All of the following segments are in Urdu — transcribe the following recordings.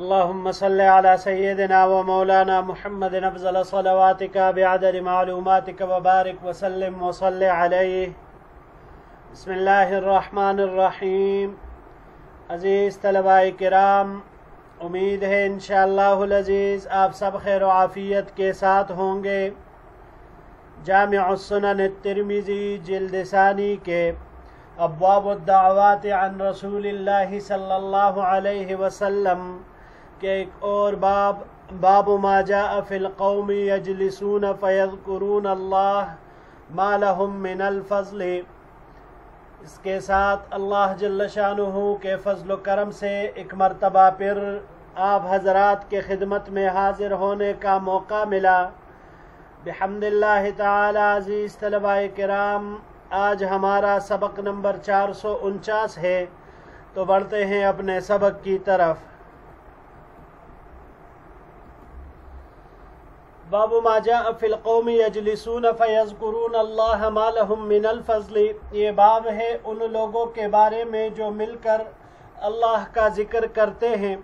اللهم صل على سيدنا ومولانا محمد افضل صلواتك بعدد معلوماتك وبارك وسلم وصل عليه. بسم اللہ الرحمن الرحیم. عزیز طلباء کرام، امید ہے انشاءاللہ العزیز آپ سب خیر و عافیت کے ساتھ ہوں گے. جامع السنن الترمذی جلد ثانی کے ابواب الدعوات عن رسول اللہ صلی اللہ علیہ وسلم کے ایک اور باب ما جاء فی القوم یجلسون فیذکرون اللہ ما لهم من الفضل. اس کے ساتھ اللہ جل شانہ کے فضل و کرم سے ایک مرتبہ پھر آپ حضرات کے خدمت میں حاضر ہونے کا موقع ملا. بحمد اللہ تعالی. عزیز طلباء کرام، آج ہمارا سبق نمبر 449 ہے، تو بڑھتے ہیں اپنے سبق کی طرف. باب ما جاء فی القوم یجلسون فیذکرون اللہ ما لهم من الفضل. یہ باب ہے ان لوگوں کے بارے میں جو مل کر اللہ کا ذکر کرتے ہیں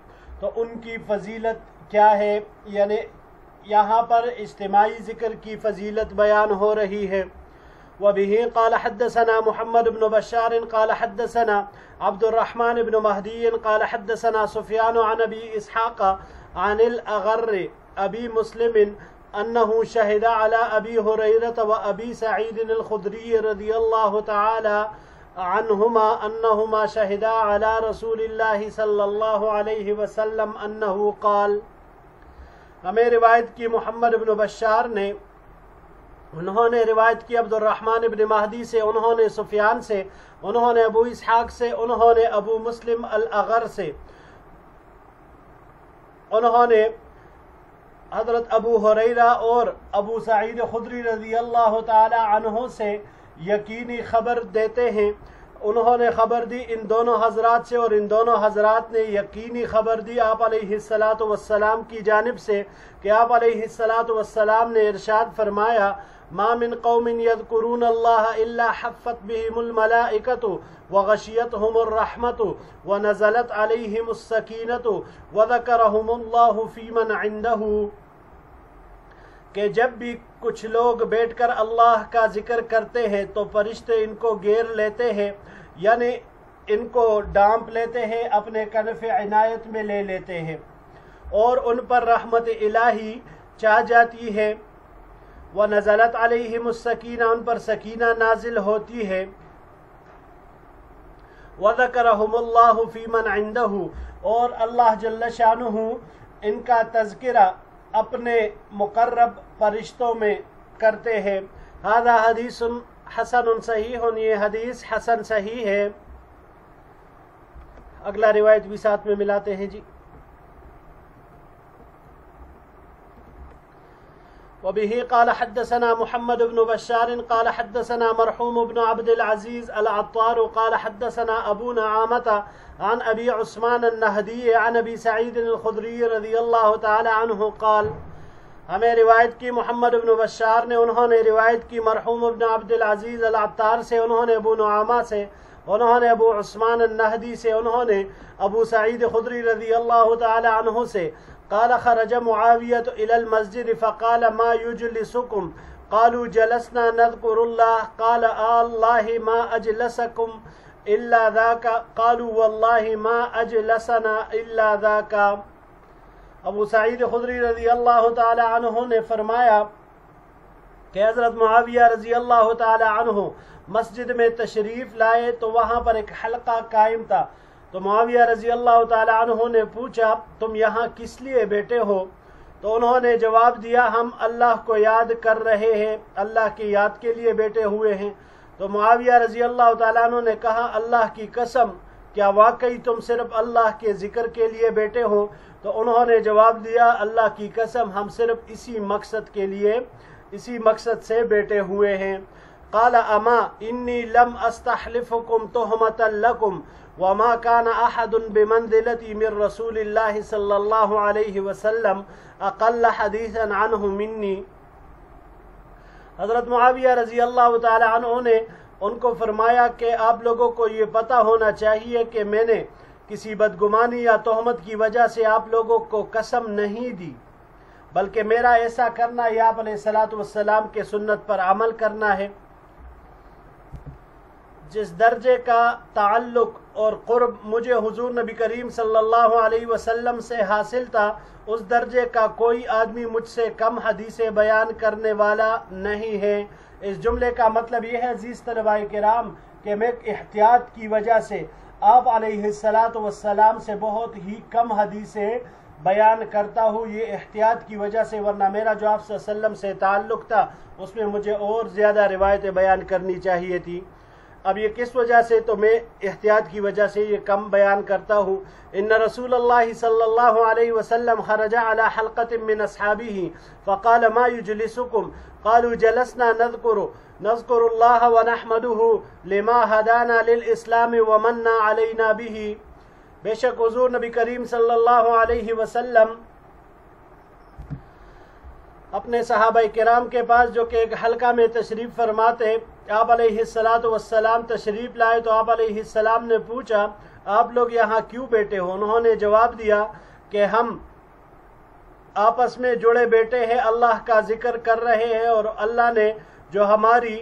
تو ان کی فضیلت کیا ہے. یعنی یہاں پر اجتماعی ذکر کی فضیلت بیان ہو رہی ہے. وبه قال حدثنا محمد بن بشار قال حدثنا عبد الرحمن بن مهدي قال حدثنا سفيان عن ابي اسحاق عن الاغر ابي مسلم انه شهد على ابي هريرة وابي سعيد الخدري رضي الله تعالى عنهما انهما شهدا على رسول الله صلى الله عليه وسلم انه قال. ہمیں روایت کی محمد بن بشار نے، انہوں نے روایت کی عبد الرحمن بن مہدی سے، انہوں نے سفیان سے، انہوں نے ابو اسحاق سے، انہوں نے ابو مسلم الاغر سے، انہوں نے حضرت ابو ہریرہ اور ابو سعید خدری رضی اللہ تعالی عنہ سے یقینی خبر دیتے ہیں. انہوں نے خبر دی ان دونوں حضرات سے، اور ان دونوں حضرات نے یقینی خبر دی آپ علیہ السلام کی جانب سے کہ آپ علیہ السلام نے ارشاد فرمایا: ما من قوم یذکرون اللہ الا حفت بهم الملائکۃ وغشیتهم الرحمۃ ونزلت علیہم السکینۃ وذکرہم اللہ فی من عنده. کہ جب بھی کچھ لوگ بیٹھ کر اللہ کا ذکر کرتے ہیں تو فرشتے ان کو گھیر لیتے ہیں، یعنی ان کو ڈانپ لیتے ہیں، اپنے کنف عنایت میں لے لیتے ہیں، اور ان پر رحمت الہی چاہ جاتی ہے. وَنَزَلَتْ عَلَيْهِمُ السَّكِينَةُ، ان پر سکینہ نازل ہوتی ہے. وَذَكَرَهُمُ اللَّهُ فِي مَنْ عِنْدَهُ، اور اللہ جل شانہ ان کا تذکرہ اپنے مقرب فرشتوں میں کرتے ہیں. هذا حدیث حسن صحیح، یہ حدیث حسن صحیح ہے. اگلا روایت بھی ساتھ میں ملاتے ہیں جی. وبه قال حدثنا محمد بن بشار قال حدثنا مرحوم بن عبد العزيز العطار قال حدثنا ابو نعامة عن ابي عثمان النهدي عن ابي سعيد الخدري رضي الله تعالى عنه قال. ہمیں روایت کی محمد بن بشار نے، انہوں نے روایت کی مرحوم ابن عبد العزیز العطار سے، انہوں نے ابو نعامہ سے، انہوں نے ابو عثمان النہدی سے، انہوں نے ابو سعید خدری رضی اللہ تعالی عنہ سے قال خرج معاویة الى المسجد فقال ما يجلسكم قالوا جلسنا نذكر الله قال الله ما اجلسكم الا ذاك قالوا والله ما اجلسنا الا ذاك. ابو سعید خدری رضی اللہ تعالی عنہ نے فرمایا کہ حضرت معاویہ رضی اللہ تعالی عنہ مسجد میں تشریف لائے تو وہاں پر ایک حلقہ قائم تھا. تو معاویہ رضی اللہ تعالی عنہ نے پوچھا تم یہاں کس لیے بیٹھے ہو؟ تو انہوں نے جواب دیا ہم اللہ کو یاد کر رہے ہیں، اللہ کی یاد کے لیے بیٹھے ہوئے ہیں. تو معاویہ رضی اللہ تعالی عنہ نے کہا اللہ کی قسم کیا واقعی تم صرف اللہ کے ذکر کے لیے بیٹھے ہو؟ تو انہوں نے جواب دیا اللہ کی قسم ہم صرف اسی مقصد کے لیے، اسی مقصد سے بیٹھے ہوئے ہیں. قال اما انی لم استحلفکم تہمة لکم وما كان احد بمنزلتي من رسول الله صلى الله عليه وسلم اقل حديثا عنه مني. حضرت معاویہ رضی اللہ تعالی عنہ نے ان کو فرمایا کہ آپ لوگوں کو یہ پتہ ہونا چاہیے کہ میں نے کسی بدگمانی یا تہمت کی وجہ سے آپ لوگوں کو قسم نہیں دی، بلکہ میرا ایسا کرنا یہ آپ علیہ الصلوۃ والسلام کے سنت پر عمل کرنا ہے۔ جس درجے کا تعلق اور قرب مجھے حضور نبی کریم صلی اللہ علیہ وسلم سے حاصل تھا، اس درجے کا کوئی آدمی مجھ سے کم حدیثیں بیان کرنے والا نہیں ہے۔ اس جملے کا مطلب یہ ہے عزیز طلباء کرام کہ میں احتیاط کی وجہ سے آپ علیہ الصلوۃ والسلام سے بہت ہی کم حدیثیں بیان کرتا ہوں، یہ احتیاط کی وجہ سے، ورنہ میرا جو آپ صلی اللہ علیہ وسلم سے تعلق تھا اس میں مجھے اور زیادہ روایتیں بیان کرنی چاہیے تھی۔ اب یہ کس وجہ سے؟ تو میں احتیاط کی وجہ سے یہ کم بیان کرتا ہوں۔ ان رسول اللہ صلی اللہ علیہ وسلم خرج على حلقة من اصحابه فقال ما يجلسكم قالوا جلسنا نذكر الله ونحمده لما هدانا للاسلام ومن علينا به۔ بے شک حضور نبی کریم صلی اللہ علیہ وسلم اپنے صحابہ کرام کے پاس جو کہ ایک حلقہ میں تشریف فرماتے، آپ علیہ الصلوۃ والسلام تشریف لائے تو آپ علیہ السلام نے پوچھا آپ لوگ یہاں کیوں بیٹھے ہو؟ انہوں نے جواب دیا کہ ہم آپس میں جڑے بیٹھے ہیں، اللہ کا ذکر کر رہے ہیں، اور اللہ نے جو ہماری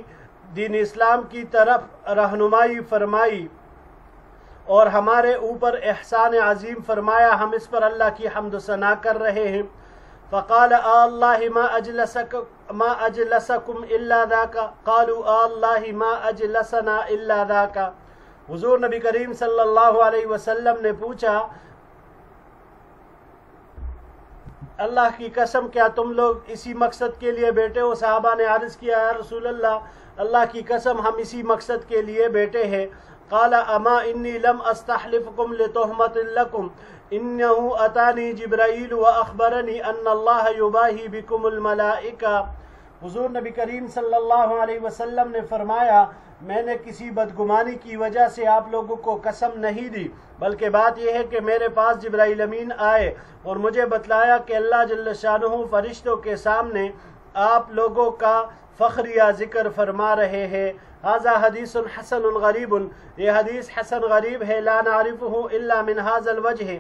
دین اسلام کی طرف رہنمائی فرمائی اور ہمارے اوپر احسان عظیم فرمایا، ہم اس پر اللہ کی حمد و ثنا کر رہے ہیں۔ فقال اللہ ما اجلسکم الا ذاک، قالوا اللہ ما اجلسنا الا ذاک۔ حضور نبی کریم صلی اللہ علیہ وسلم نے پوچھا اللہ کی قسم کیا تم لوگ اسی مقصد کے لیے بیٹھے ہو؟ صحابہ نے عرض کیا یا رسول اللہ کی قسم ہم اسی مقصد کے لیے بیٹھے ہیں۔ قال اما انی لم استحلفکم لتہمت لکم انہو اتانی جبرائیل واخبرنی ان اللہ یباہی بکم الملائکہ۔ حضور نبی کریم صلی اللہ علیہ وسلم نے فرمایا میں نے کسی بدگمانی کی وجہ سے آپ لوگوں کو قسم نہیں دی، بلکہ بات یہ ہے کہ میرے پاس جبرائیل امین آئے اور مجھے بتلایا کہ اللہ جل شانہ فرشتوں کے سامنے آپ لوگوں کا فخریہ ذکر فرما رہے ہیں۔ ھذا حدیث حسن غریب، یہ حدیث حسن غریب ہے، لا نعرفہ الا من ھذا الوجہ،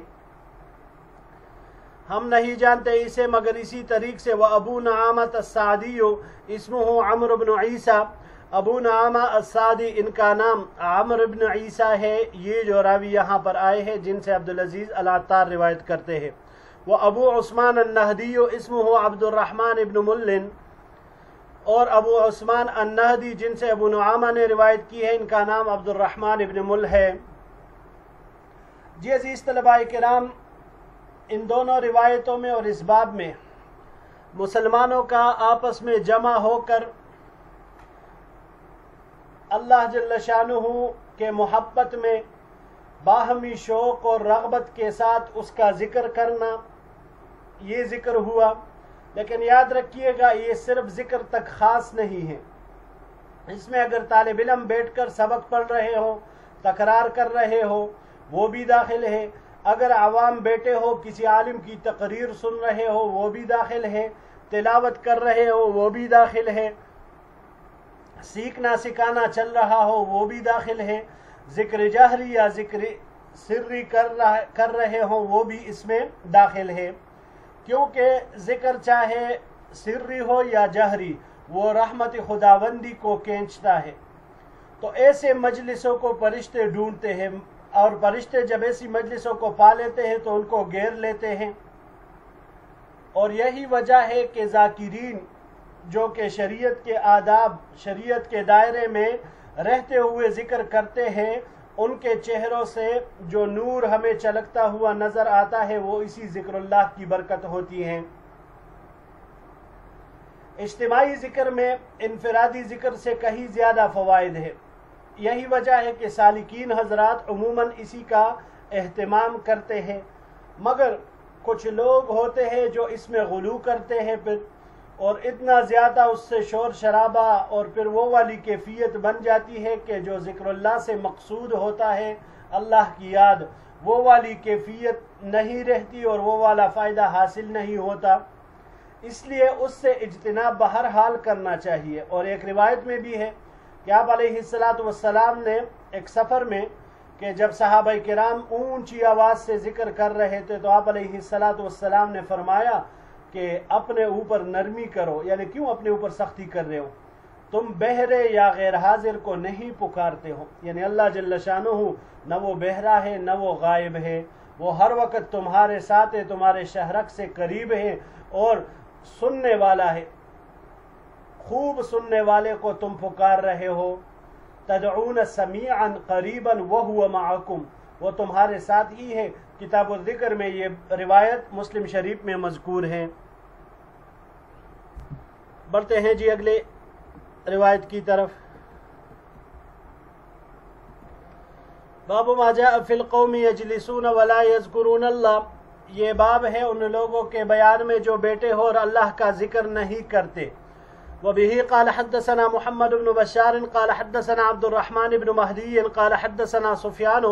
ہم نہیں جانتے اسے مگر اسی طریق سے۔ وابو نعامۃ السعدی اسمہ عمرو بن عیسیٰ، ابو نعامہ السعدی ان کا نام عمرو بن عیسیٰ ہے، یہ جو راوی یہاں پر آئے ہیں جن سے عبدالعزیز العطار روایت کرتے ہیں۔ وہ ابو عثمان النہدی اسمہ عبد الرحمن ابن ملن، اور ابو عثمان النہدی جن سے ابو نعامہ نے روایت کی ہے ان کا نام عبد الرحمن ابن مل ہے۔ جی عزیز طلباء کرام، ان دونوں روایتوں میں اور اس باب میں مسلمانوں کا آپس میں جمع ہو کر اللہ جل شانہ کے محبت میں باہمی شوق اور رغبت کے ساتھ اس کا ذکر کرنا، یہ ذکر ہوا۔ لیکن یاد رکھیے گا یہ صرف ذکر تک خاص نہیں ہے، اس میں اگر طالب علم بیٹھ کر سبق پڑھ رہے ہو، تکرار کر رہے ہو وہ بھی داخل ہے، اگر عوام بیٹھے ہو کسی عالم کی تقریر سن رہے ہو وہ بھی داخل ہے، تلاوت کر رہے ہو وہ بھی داخل ہے، سیکھنا سکھانا چل رہا ہو وہ بھی داخل ہے، ذکر جہری یا ذکر سری کر رہے ہوں وہ بھی اس میں داخل ہے، کیونکہ ذکر چاہے سری ہو یا جہری وہ رحمت خداوندی کو کھینچتا ہے۔ تو ایسے مجلسوں کو فرشتے ڈھونڈتے ہیں، اور فرشتے جب ایسی مجلسوں کو پا لیتے ہیں تو ان کو گھیر لیتے ہیں، اور یہی وجہ ہے کہ ذاکرین جو کہ شریعت کے آداب، شریعت کے دائرے میں رہتے ہوئے ذکر کرتے ہیں، ان کے چہروں سے جو نور ہمیں چلکتا ہوا نظر آتا ہے وہ اسی ذکر اللہ کی برکت ہوتی ہے۔ اجتماعی ذکر میں انفرادی ذکر سے کہیں زیادہ فوائد ہے، یہی وجہ ہے کہ سالکین حضرات عموماً اسی کا اہتمام کرتے ہیں، مگر کچھ لوگ ہوتے ہیں جو اس میں غلو کرتے ہیں پھر، اور اتنا زیادہ اس سے شور شرابہ اور پھر وہ والی کیفیت بن جاتی ہے کہ جو ذکر اللہ سے مقصود ہوتا ہے اللہ کی یاد، وہ والی کیفیت نہیں رہتی اور وہ والا فائدہ حاصل نہیں ہوتا، اس لیے اس سے اجتناب بہرحال کرنا چاہیے۔ اور ایک روایت میں بھی ہے کہ آپ علیہ الصلوۃ والسلام نے ایک سفر میں کہ جب صحابہ کرام اونچی آواز سے ذکر کر رہے تھے تو آپ علیہ الصلاۃ والسلام نے فرمایا کہ اپنے اوپر نرمی کرو، یعنی کیوں اپنے اوپر سختی کر رہے ہو؟ تم بہرے یا غیر حاضر کو نہیں پکارتے ہو، یعنی اللہ جل شانہ نہ وہ بہرا ہے نہ وہ غائب ہے، وہ ہر وقت تمہارے ساتھ ہے، تمہارے شہرک سے قریب ہے اور سننے والا ہے، خوب سننے والے کو تم پکار رہے ہو۔ تدعون سمیعا قریبا وہو معکم، وہ تمہارے ساتھ ہی ہے۔ کتاب الذکر میں یہ روایت مسلم شریف میں مذکور ہے۔ بڑھتے ہیں جی اگلے روایت کی طرف۔ باب ما جاء فی القوم یجلسون ولا یذکرون اللہ، یہ باب ہے ان لوگوں کے بیان میں جو بیٹھے ہو اور اللہ کا ذکر نہیں کرتے۔ وبه قال حدثنا محمد بن بشار قال حدثنا عبد الرحمن بن مهدي قال حدثنا سفيان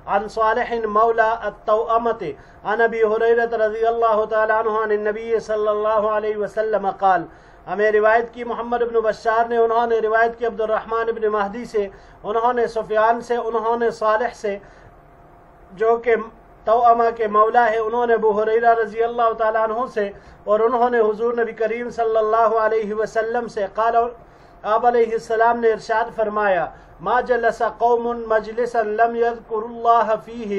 عن صالح مولى التوأمة عن ابي هريرة رضي الله تعالى عنه عن النبي صلى الله عليه وسلم قال، ہمیں روایت کی محمد بن بشار نے، انہوں نے روایت کی عبد الرحمن بن مہدی سے، انہوں نے سفیان سے، انہوں نے صالح سے جو کہ توأمہ کے مولا ہے، انہوں نے ابو ہریرہ رضی اللہ تعالیٰ عنہ سے، اور انہوں نے حضور نبی کریم صلی اللہ علیہ وسلم سے قال، آپ علیہ السلام نے ارشاد فرمایا، ما جلس قوم مجلسا لم يذكروا الله فيه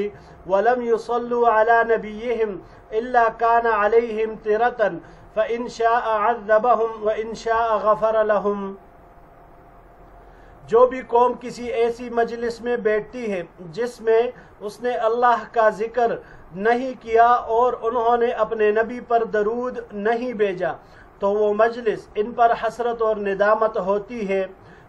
ولم يصلوا على نبيهم الا كان عليهم طرة فإن شاء عذبهم وإن شاء غفر لهم۔ جو بھی قوم کسی ایسی مجلس میں بیٹھتی ہے جس میں اس نے اللہ کا ذکر نہیں کیا اور انہوں نے اپنے نبی پر درود نہیں بھیجا تو وہ مجلس ان پر حسرت اور ندامت ہوتی ہے،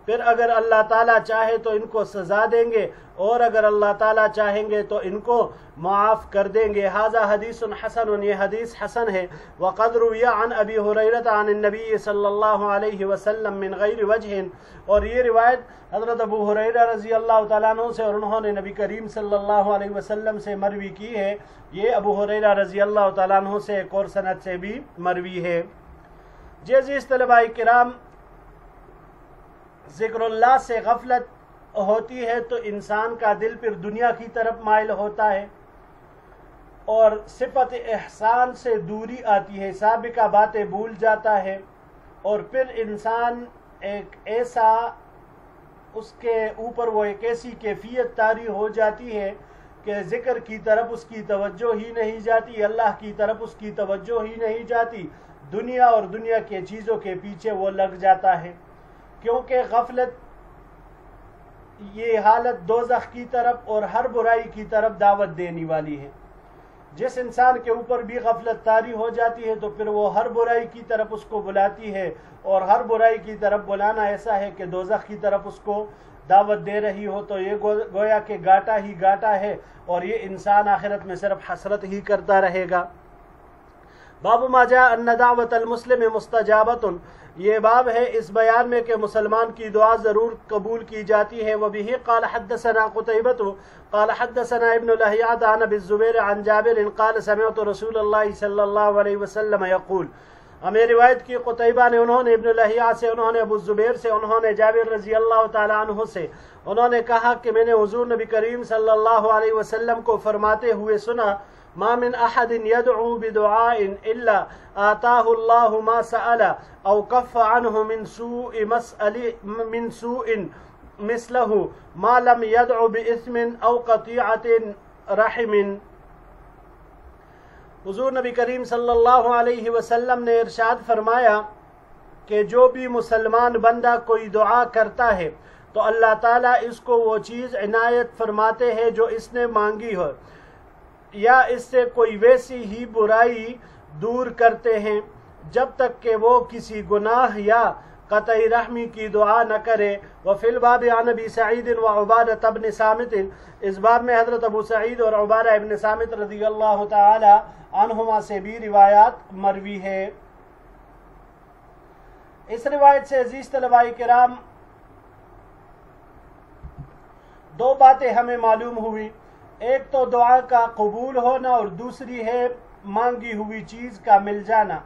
پھر اگر اللہ تعالیٰ چاہے تو ان کو سزا دیں گے اور اگر اللہ تعالیٰ چاہیں گے تو ان کو معاف کر دیں گے۔ ھذا حدیث حسن، یہ حدیث حسن ہے۔ وقد روی عن ابی ہریرہ عن النبی صلی اللہ علیہ وسلم من غیر وجہ، اور یہ روایت حضرت ابو ہریرہ رضی اللہ تعالیٰ عنہ سے اور انہوں نے نبی کریم صلی اللہ علیہ وسلم سے مروی کی ہے۔ یہ ابو ہریرہ رضی اللہ تعالیٰ عنہ سے ایک اور سند سے بھی مروی ہے۔ عزیز طلباء کرام، ذکر اللہ سے غفلت ہوتی ہے تو انسان کا دل پھر دنیا کی طرف مائل ہوتا ہے اور صفت احسان سے دوری آتی ہے، سابقہ باتیں بھول جاتا ہے، اور پھر انسان ایک ایسا، اس کے اوپر وہ ایک ایسی کیفیت طاری ہو جاتی ہے کہ ذکر کی طرف اس کی توجہ ہی نہیں جاتی، اللہ کی طرف اس کی توجہ ہی نہیں جاتی، دنیا اور دنیا کے چیزوں کے پیچھے وہ لگ جاتا ہے، کیونکہ غفلت یہ حالت دوزخ کی طرف اور ہر برائی کی طرف دعوت دینے والی ہے۔ جس انسان کے اوپر بھی غفلت طاری ہو جاتی ہے تو پھر وہ ہر برائی کی طرف اس کو بلاتی ہے، اور ہر برائی کی طرف بلانا ایسا ہے کہ دوزخ کی طرف اس کو دعوت دے رہی ہو، تو یہ گویا کہ گاٹا ہی گاٹا ہے، اور یہ انسان آخرت میں صرف حسرت ہی کرتا رہے گا۔ باب ما جاء ان دعوت المسلم مستجابۃ، یہ باب ہے اس بیان میں کہ مسلمان کی دعا ضرور قبول کی جاتی ہے۔ وبه قال حدثنا قتيبة قال حدثنا ابن لهيعة عن ابي الزبير عن جابر قال سمعت رسول الله صلى الله عليه وسلم يقول، ہمیں روایت کی قتیبہ نے، انہوں نے ابن لہیعہ سے، انہوں نے ابو الزبیر سے، انہوں نے جابر رضی اللہ تعالی عنہ سے، انہوں نے کہا کہ میں نے حضور نبی کریم صلی اللہ علیہ وسلم کو فرماتے ہوئے سنا، ما من احد يدعو بدعاء الا آتاه الله ما سأل او كف عنه من سوء مثله ما لم يدعو بإثم او قطيعة رحم۔ حضور نبی کریم صلی اللہ علیہ وسلم نے ارشاد فرمایا کہ جو بھی مسلمان بندہ کوئی دعا کرتا ہے تو اللہ تعالیٰ اس کو وہ چیز عنایت فرماتے ہیں جو اس نے مانگی ہو، یا اس سے کوئی ویسی ہی برائی دور کرتے ہیں جب تک کہ وہ کسی گناہ یا قطع رحمی کی دعا نہ کرے۔ وفی الباب عن ابی سعید وعبادہ بن صامت، اس باب میں حضرت ابو سعید اور عبادہ ابن صامت رضی اللہ تعالی عنہما سے بھی روایات مروی ہے۔ اس روایت سے عزیز طلباء کرام دو باتیں ہمیں معلوم ہوئی، ایک تو دعا کا قبول ہونا اور دوسری ہے مانگی ہوئی چیز کا مل جانا۔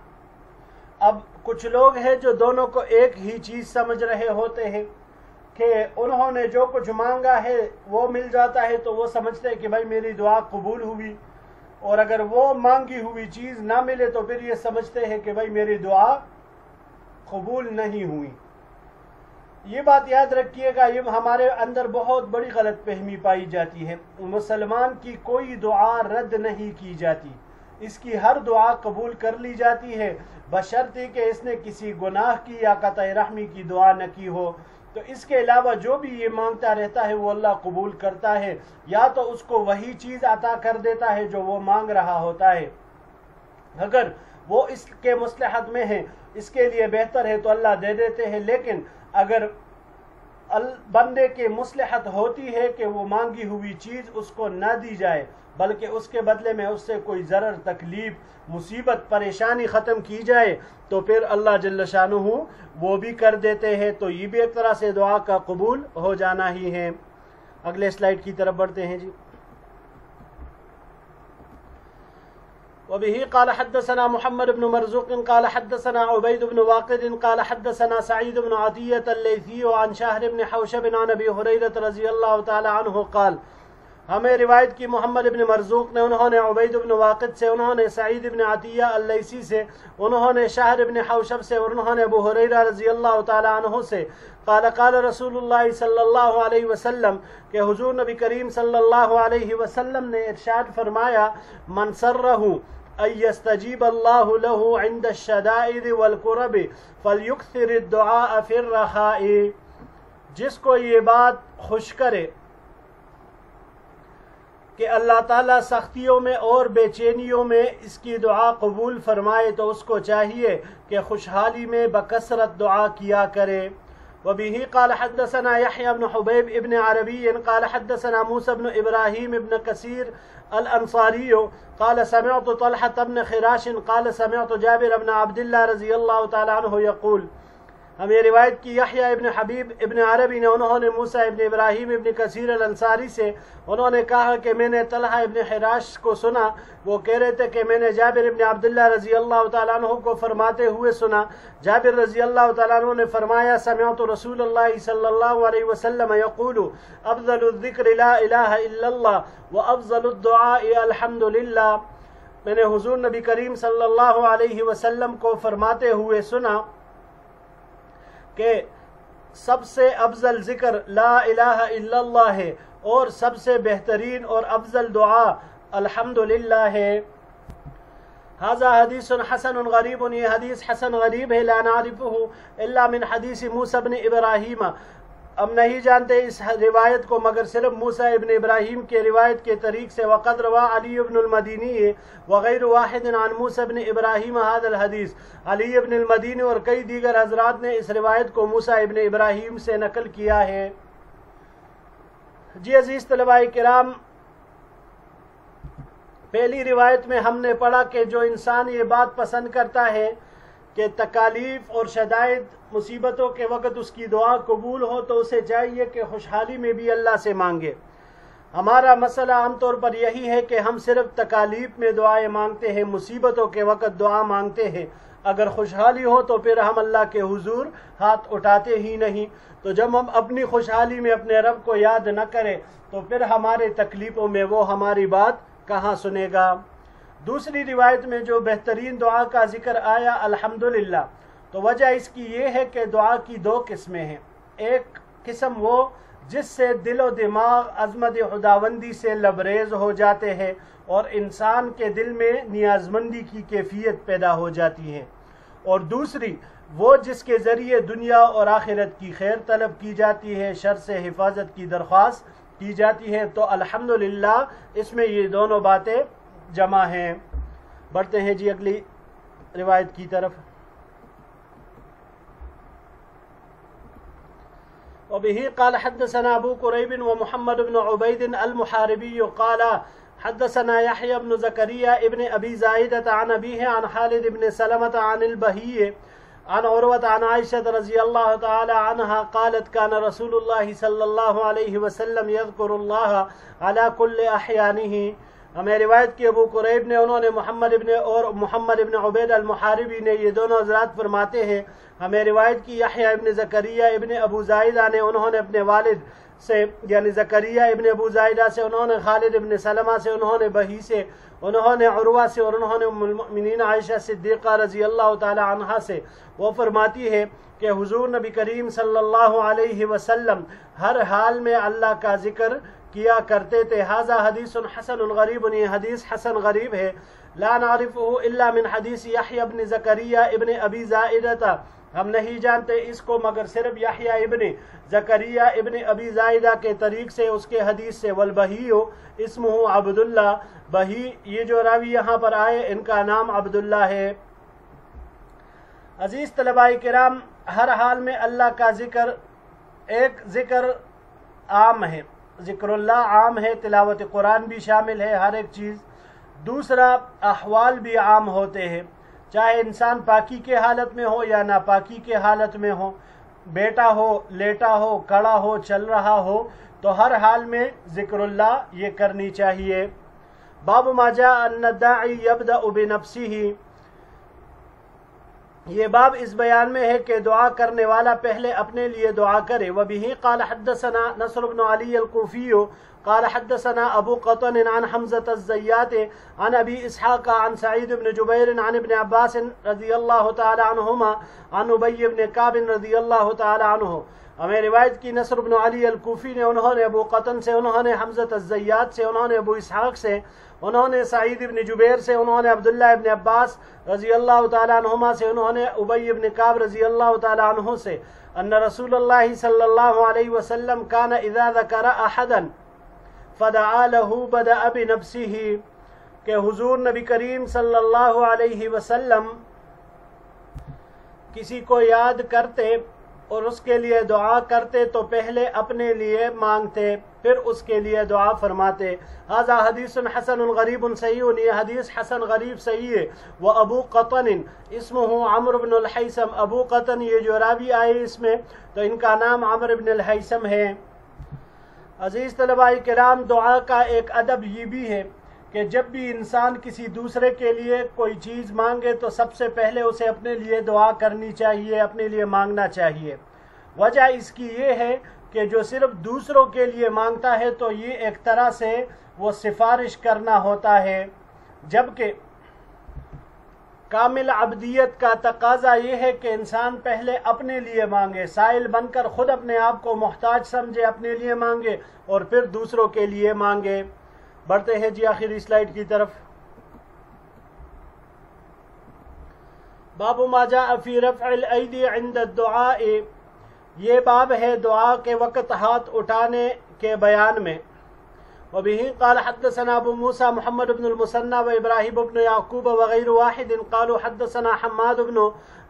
اب کچھ لوگ ہیں جو دونوں کو ایک ہی چیز سمجھ رہے ہوتے ہیں کہ انہوں نے جو کچھ مانگا ہے وہ مل جاتا ہے تو وہ سمجھتے ہیں کہ بھائی میری دعا قبول ہوئی، اور اگر وہ مانگی ہوئی چیز نہ ملے تو پھر یہ سمجھتے ہیں کہ بھائی میری دعا قبول نہیں ہوئی۔ یہ بات یاد رکھیے گا، یہ ہمارے اندر بہت بڑی غلط فہمی پائی جاتی ہے۔ مسلمان کی کوئی دعا رد نہیں کی جاتی، اس کی ہر دعا قبول کر لی جاتی ہے، بشرطے کہ اس نے کسی گناہ کی یا قطع رحمی کی دعا نہ کی ہو۔ تو اس کے علاوہ جو بھی یہ مانگتا رہتا ہے وہ اللہ قبول کرتا ہے، یا تو اس کو وہی چیز عطا کر دیتا ہے جو وہ مانگ رہا ہوتا ہے، اگر وہ اس کے مصلحت میں ہے، اس کے لیے بہتر ہے تو اللہ دے دیتے ہیں، لیکن اگر بندے کے مصلحت ہوتی ہے کہ وہ مانگی ہوئی چیز اس کو نہ دی جائے بلکہ اس کے بدلے میں اس سے کوئی ضرر، تکلیف، مصیبت، پریشانی ختم کی جائے تو پھر اللہ جل شانہ وہ بھی کر دیتے ہیں۔ تو یہ بھی ایک طرح سے دعا کا قبول ہو جانا ہی ہے۔ اگلے سلائیڈ کی طرف بڑھتے ہیں جی۔ وبه قال حدثنا محمد بن مرزوق قال حدثنا عبيد بن واقد قال حدثنا سعيد بن عطية الليثي عن شهر بن حوشب عن ابي هريرة رضي الله تعالى عنه قال، ہمیں روایت کی محمد بن مرزوق نے، انہوں نے عبید بن واقد سے، انہوں نے سعید بن عطیہ اللیثی سے، انہوں نے شہر بن حوشب سے، اور انہوں نے ابو ہریرہ رضی اللہ تعالی عنہ سے قال قال رسول اللہ صلی اللہ علیہ وسلم کہ حضور نبی کریم صلی اللہ علیہ وسلم نے ارشاد فرمایا، من سرہ ان یستجیب اللہ له عند الشدائد والکرب فلیکثر الدعاء فی الرخاء، جس کو یہ بات خوش کرے کہ اللہ تعالیٰ سختیوں میں اور بے چینیوں میں اس کی دعا قبول فرمائے تو اس کو چاہیے کہ خوشحالی میں بکثرت دعا کیا کرے۔ وبه قال حدثنا يحيى بن حبيب ابن عربي قال حدثنا موسى بن إبراهيم بن كثير الأنصاري قال سمعت طلحة بن خراش قال سمعت جابر بن عبد الله رضي الله تعالى عنه يقول، ہمیں روایت کی یحییٰ ابن حبیب ابن عربی نے، انہوں نے موسیٰ ابن ابراہیم ابن کثیر الانصاری سے، انہوں نے کہا کہ میں نے طلحہ ابن خراش کو سنا، وہ کہہ رہے تھے کہ میں نے جابر ابن عبداللہ رضی اللہ تعالیٰ عنہ کو فرماتے ہوئے سنا۔ جابر رضی اللہ تعالیٰ عنہ نے فرمایا، سمعت رسول اللہ صلی اللہ علیہ وسلم یقول افضل الذکر لا الہ الا اللہ وافضل الدعاء الحمد للہ، میں نے حضور نبی کریم صلی اللہ علیہ وسلم کو فرماتے ہوئے سنا کہ سب سے افضل ذکر لا الہ الا اللہ ہے، اور سب سے بہترین اور افضل دعا الحمدللہ ہے۔ ھذا حدیث حسن غریب، یہ حدیث حسن غریب ہے، لا نعرفہ الا من حدیث موسیٰ بن ابراہیم، ہم نہیں جانتے اس روایت کو مگر صرف موسیٰ ابن ابراہیم کے روایت کے طریق سے۔ وقد روا علی بن المدینی وغیر واحد عن موسیٰ بن ابراہیم ھذا الحدیث، علی ابن المدینی اور کئی دیگر حضرات نے اس روایت کو موسیٰ ابن ابراہیم سے نقل کیا ہے۔ جی عزیز طلباء کرام، پہلی روایت میں ہم نے پڑھا کہ جو انسان یہ بات پسند کرتا ہے کہ تکالیف اور شدائد مصیبتوں کے وقت اس کی دعا قبول ہو تو اسے چاہیے کہ خوشحالی میں بھی اللہ سے مانگے۔ ہمارا مسئلہ عام طور پر یہی ہے کہ ہم صرف تکالیف میں دعائیں مانگتے ہیں، مصیبتوں کے وقت دعا مانگتے ہیں، اگر خوشحالی ہو تو پھر ہم اللہ کے حضور ہاتھ اٹھاتے ہی نہیں۔ تو جب ہم اپنی خوشحالی میں اپنے رب کو یاد نہ کریں تو پھر ہمارے تکلیفوں میں وہ ہماری بات کہاں سنے گا۔ دوسری روایت میں جو بہترین دعا کا ذکر آیا الحمدللہ، تو وجہ اس کی یہ ہے کہ دعا کی دو قسمیں ہیں۔ ایک قسم وہ جس سے دل و دماغ عظمت خداوندی سے لبریز ہو جاتے ہیں اور انسان کے دل میں نیازمندی کی کیفیت پیدا ہو جاتی ہے، اور دوسری وہ جس کے ذریعے دنیا اور آخرت کی خیر طلب کی جاتی ہے، شر سے حفاظت کی درخواست کی جاتی ہے۔ تو الحمدللہ اس میں یہ دونوں باتیں جمع ہیں۔ بڑھتے ہیں جی اگلی روایت کی طرف۔ وبه قال حدثنا ابو قريب ومحمد بن عبيد المحاربي قال حدثنا يحيى بن زكريا ابن ابي زائدة عن ابيه عن خالد بن سلمة عن البهي عن عروة عن عائشة رضي الله تعالى عنها قالت كان رسول الله صلى الله عليه وسلم يذكر الله على كل أحيانه ہمیں روایت کی ابو قریب نے انہوں نے محمد ابن عبید المحاربی نے، یہ دونوں حضرات فرماتے ہیں ہمیں روایت کی یحییٰ ابن زکریہ ابن ابو زائدہ نے، انہوں نے اپنے والد سے یعنی زکریہ ابن ابو زائدہ سے، انہوں نے خالد ابن سلمہ سے، انہوں نے بہی سے، انہوں نے عروہ سے، اور انہوں نے ام المؤمنین عائشہ صدیقہ رضی اللہ تعالی عنہا سے، وہ فرماتی ہے کہ حضور نبی کریم صلی اللہ علیہ وسلم ہر حال میں اللہ کا ذکر کیا کرتے تھے۔ ھذا حدیث حسن غریب، یہ حدیث حسن غریب ہے، لا نعرفہ الا من حدیث یحییٰ ابن زکریہ ابن ابی زائدہ، ہم نہیں جانتے اس کو مگر صرف یحییٰ ابن زکریہ ابن ابی زائدہ کے طریق سے، اس کے حدیث سے۔ والبہی اسمہ عبداللہ، بہی یہ جو راوی یہاں پر آئے ان کا نام عبداللہ ہے۔ عزیز طلباء کرام، ہر حال میں اللہ کا ذکر، ایک ذکر عام ہے، ذکر اللہ عام ہے، تلاوت قرآن بھی شامل ہے، ہر ایک چیز۔ دوسرا احوال بھی عام ہوتے ہیں، چاہے انسان پاکی کے حالت میں ہو یا ناپاکی کے حالت میں ہو، بیٹا ہو، لیٹا ہو، کھڑا ہو، چل رہا ہو، تو ہر حال میں ذکر اللہ یہ کرنی چاہیے۔ باب ما جاء ان الداعی یبدأ بنفسہ، یہ باب اس بیان میں ہے کہ دعا کرنے والا پہلے اپنے لیے دعا کرے۔ وبہ قال حدثنا نصر بن علی الکوفی قال حدثنا ابو قطن عن حمزة الزیات عن ابی اسحاق عن سعید بن جبیر عن ابن عباس رضی اللہ تعالی عنہما عن ابی بن کعب رضی اللہ تعالی عنہ، ہمیں روایت کی نصر بن علی الکوفی نے، انہوں نے ابو قطن سے، انہوں نے حمزة الزیات سے، انہوں نے ابو اسحاق سے، انہوں نے سعید بن جبیر سے، انہوں نے عبداللہ ابن عباس رضی اللہ تعالی عنہما سے، انہوں نے ابی بن کعب رضی اللہ تعالی عنہ سے، ان رسول اللہ صلی اللہ علیہ وسلم کان اذا ذکر احدا فدعا له بدأ بنفسه، کہ حضور نبی کریم صلی اللہ علیہ وسلم کسی کو یاد کرتے اور اس کے لیے دعا کرتے تو پہلے اپنے لیے مانگتے، پھر اس کے لیے دعا فرماتے۔ ھذا حدیث حسن غریب صحیح، یہ حدیث حسن غریب صحیح ہے۔ وابو قطن اسمہ عمرو بن الحیثم، ابو قطن یہ جو راوی آئے اس میں تو ان کا نام عمرو بن الحیثم ہے۔ عزیز طلباء کرام، دعا کا ایک ادب یہ بھی ہے کہ جب بھی انسان کسی دوسرے کے لیے کوئی چیز مانگے تو سب سے پہلے اسے اپنے لیے دعا کرنی چاہیے، اپنے لیے مانگنا چاہیے۔ وجہ اس کی یہ ہے کہ جو صرف دوسروں کے لیے مانگتا ہے تو یہ ایک طرح سے وہ سفارش کرنا ہوتا ہے، جبکہ کامل عبدیت کا تقاضا یہ ہے کہ انسان پہلے اپنے لیے مانگے، سائل بن کر خود اپنے آپ کو محتاج سمجھے، اپنے لیے مانگے اور پھر دوسروں کے لیے مانگے۔ بڑھتے ہیں جی آخری سلائیڈ کی طرف۔ باب ما جاء فی رفع الایدی عند الدعاء، یہ باب ہے دعا کے وقت ہاتھ اٹھانے کے بیان میں۔ وبه قال حدثنا ابو موسى محمد بن المثنى وابراهيم بن يعقوب وغير واحد قالوا حدثنا حماد بن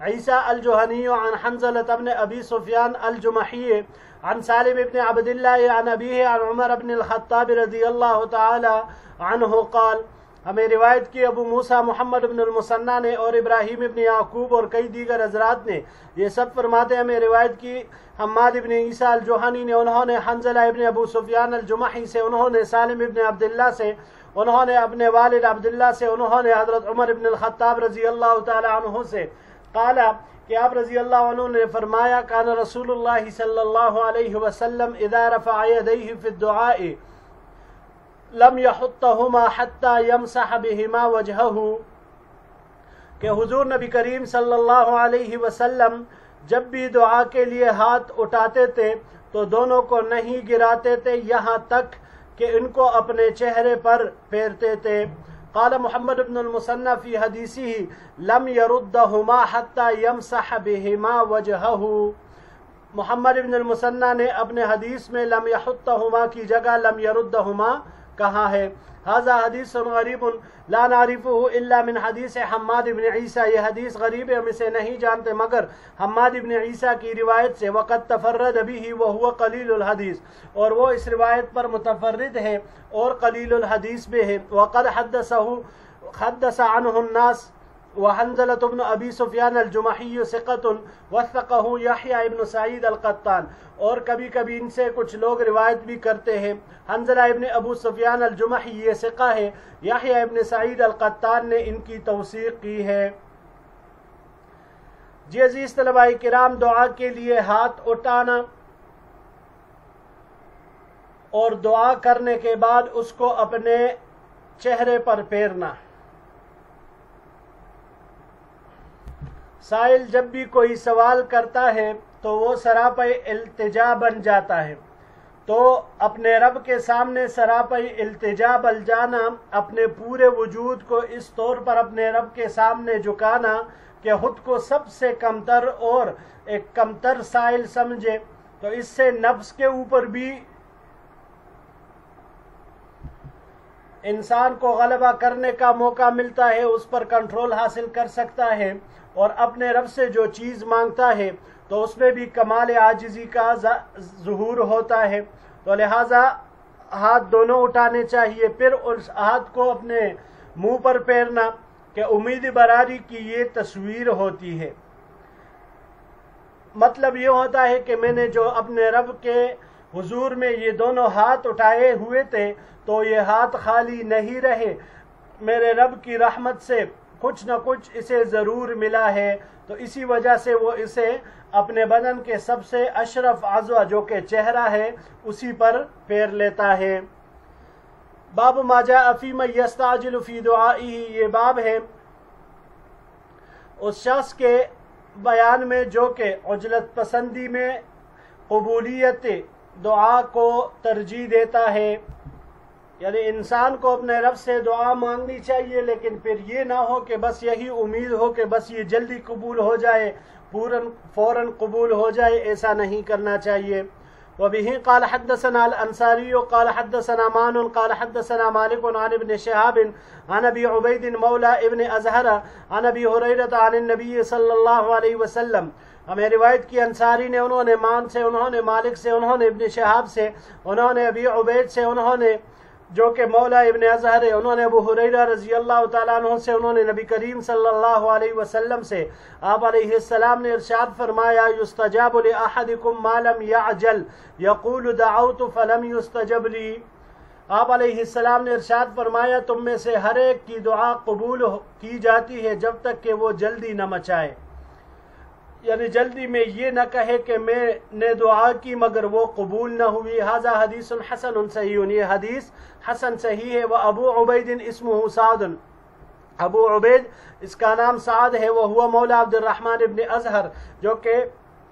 عيسى الجهني عن حنظلة بن ابي سفيان الجمحي عن سالم بن عبد الله عن ابيه عن عمر بن الخطاب رضي الله تعالى عنه قال، ہمیں روایت کی ابو موسیٰ محمد بن المثنى نے اور ابراہیم ابن یعقوب اور کئی دیگر حضرات نے، یہ سب فرماتے ہیں ہمیں روایت کی حماد ابن عیسیٰ الجوہنی نے، انہوں نے حنظلہ ابن ابو سفیان الجمحی سے، انہوں نے سالم ابن عبداللہ سے، انہوں نے اپنے والد عبداللہ سے، انہوں نے حضرت عمر ابن الخطاب رضی اللہ تعالی عنہ سے، قالا کہ آپ رضی اللہ عنہ نے فرمایا، کان رسول اللہ صلی اللہ علیہ وسلم اذا رفع یدیہ فی الدعاء لم یحطہما حتی یمسح بہما وجہہ، کہ حضور نبی کریم صلی اللہ علیہ وسلم جب بھی دعا کے لیے ہاتھ اٹھاتے تھے تو دونوں کو نہیں گراتے تھے یہاں تک کہ ان کو اپنے چہرے پر پھیرتے تھے۔ قال محمد بن المثنى فی حدیثہ لم یردہما حتی یمسح بہما وجہہ، محمد بن المثنى نے اپنے حدیث میں لم یحطہما کی جگہ لم یردہما کہا ہے۔ ھذا حدیث غریب لا نعرفہ الا من حدیث حماد بن عیسیٰ، یہ حدیث غریب ہے، ہم اسے نہیں جانتے مگر حماد بن عیسیٰ کی روایت سے۔ وقد تفرد به وهو قلیل الحدیث، اور وہ اس روایت پر متفرد ہے اور قلیل الحدیث بھی ہے۔ وقد حدث عنہ الناس، وحنزلة بن ابی سفیان الجمحی ثقۃ وثقہ یحییٰ ابن سعید القطان، اور کبھی کبھی ان سے کچھ لوگ روایت بھی کرتے ہیں۔ حنزلہ ابن ابو سفیان الجمحی یہ ثقہ ہے، یحییٰ ابن سعید القطان نے ان کی توثیق کی ہے۔ جی عزیز طلباء کرام، دعا کے لیے ہاتھ اٹھانا اور دعا کرنے کے بعد اس کو اپنے چہرے پر پھیرنا۔ سائل جب بھی کوئی سوال کرتا ہے تو وہ سراپے التجا بن جاتا ہے، تو اپنے رب کے سامنے سراپے التجا بن جانا، اپنے پورے وجود کو اس طور پر اپنے رب کے سامنے جھکانا کہ خود کو سب سے کمتر اور ایک کمتر سائل سمجھے، تو اس سے نفس کے اوپر بھی انسان کو غلبہ کرنے کا موقع ملتا ہے، اس پر کنٹرول حاصل کر سکتا ہے، اور اپنے رب سے جو چیز مانگتا ہے تو اس میں بھی کمال عاجزی کا ظہور ہوتا ہے۔ تو لہٰذا ہاتھ دونوں اٹھانے چاہیے، پھر اس ہاتھ کو اپنے منہ پر پھیرنا کہ امید براری کی یہ تصویر ہوتی ہے۔ مطلب یہ ہوتا ہے کہ میں نے جو اپنے رب کے حضور میں یہ دونوں ہاتھ اٹھائے ہوئے تھے تو یہ ہاتھ خالی نہیں رہے، میرے رب کی رحمت سے کچھ نہ کچھ اسے ضرور ملا ہے، تو اسی وجہ سے وہ اسے اپنے بدن کے سب سے اشرف عضو جو کہ چہرہ ہے اسی پر پھیر لیتا ہے۔ باب ما جاء فی من یستعجل فی دعائہ، یہ باب ہے اس شخص کے بیان میں جو کہ عجلت پسندی میں قبولیت دعا کو ترجیح دیتا ہے۔ یعنی انسان کو اپنے رب سے دعا مانگنی چاہیے، لیکن پھر یہ نہ ہو کہ بس یہی امید ہو کہ بس یہ جلدی قبول ہو جائے، فوراً قبول ہو جائے، ایسا نہیں کرنا چاہیے۔ وبه قال حدثنا الانصاری قال حدثنا مان قال حدثنا مالک عن ابن شہاب عن ابی عبید مولا ابن ازہر عن ابی ہریرہ عن النبی صلی اللہ علیہ وسلم۔ ہمیں روایت کی انصاری نے، انہوں نے مان سے، انہوں نے مالک سے، انہوں نے ابن شہاب سے، انہوں نے ابی عبید سے، انہوں نے جو کہ مولا ابن ازہر ہے، انہوں نے ابو ہریرہ رضی اللہ تعالیٰ عنہ سے، انہوں نے نبی کریم صلی اللہ علیہ وسلم سے، آپ علیہ السلام نے ارشاد فرمایا یستجاب لأحدکم ما لم یعجل یقول دعوت فلم یستجب لی۔ آپ علیہ السلام نے ارشاد فرمایا تم میں سے ہر ایک کی دعا قبول کی جاتی ہے جب تک کہ وہ جلدی نہ مچائے، یعنی جلدی میں یہ نہ کہے کہ میں نے دعا کی مگر وہ قبول نہ ہوئی۔ ھذا حدیث حسن صحیح، یہ حدیث حسن صحیح ہے۔ وابو عبید اسمہ سعد، ابو عبید اس کا نام سعد ہے، وہ ہوا مولا عبد الرحمن ابن ازہر، جو کہ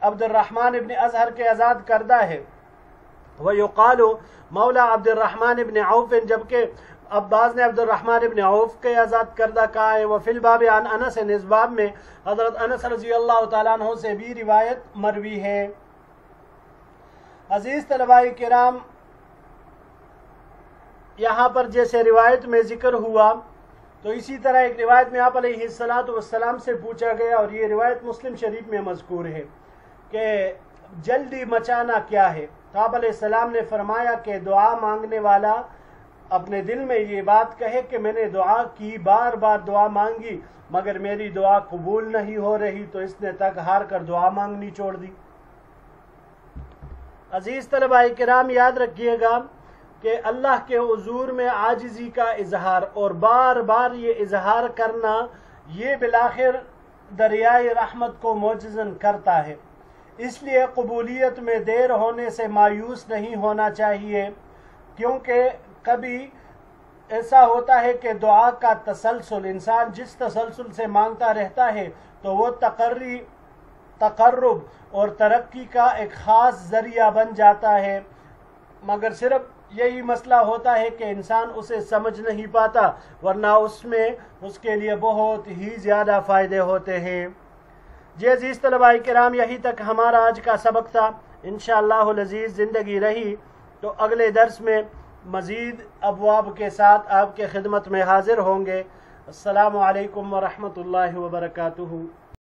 عبد الرحمن ابن ازہر کے آزاد کردہ ہے۔ ویقال مولا عبد الرحمن ابن عوف، جبکہ عباس نے عبد الرحمن ابن عوف کے آزاد کردہ کہا ہے۔ وفی الباب عن انس، اس باب میں حضرت انس رضی اللہ تعالیٰ عنہ سے بھی روایت مروی ہے۔ عزیز طلباء کرام، یہاں پر جیسے روایت میں ذکر ہوا تو اسی طرح ایک روایت میں آپ علیہ السلام سے پوچھا گیا، اور یہ روایت مسلم شریف میں مذکور ہے کہ جلدی مچانا کیا ہے، تو آپ علیہ السلام نے فرمایا کہ دعا مانگنے والا اپنے دل میں یہ بات کہے کہ میں نے دعا کی، بار بار دعا مانگی مگر میری دعا قبول نہیں ہو رہی، تو اس نے تک ہار کر دعا مانگنی چھوڑ دی۔ عزیز طلباء کرام، یاد رکھیے گا کہ اللہ کے حضور میں عاجزی کا اظہار اور بار بار یہ اظہار کرنا، یہ بالآخر دریائے رحمت کو معجزن کرتا ہے۔ اس لیے قبولیت میں دیر ہونے سے مایوس نہیں ہونا چاہیے، کیونکہ کبھی ایسا ہوتا ہے کہ دعا کا تسلسل، انسان جس تسلسل سے مانگتا رہتا ہے تو وہ تقرب اور ترقی کا ایک خاص ذریعہ بن جاتا ہے، مگر صرف یہی مسئلہ ہوتا ہے کہ انسان اسے سمجھ نہیں پاتا، ورنہ اس میں اس کے لیے بہت ہی زیادہ فائدے ہوتے ہیں۔ جی عزیز طلباء کرام، یہی تک ہمارا آج کا سبق تھا۔ انشاءاللہ العزیز زندگی رہی تو اگلے درس میں مزید ابواب کے ساتھ آپ کے خدمت میں حاضر ہوں گے۔ السلام علیکم ورحمۃ اللہ وبرکاتہ۔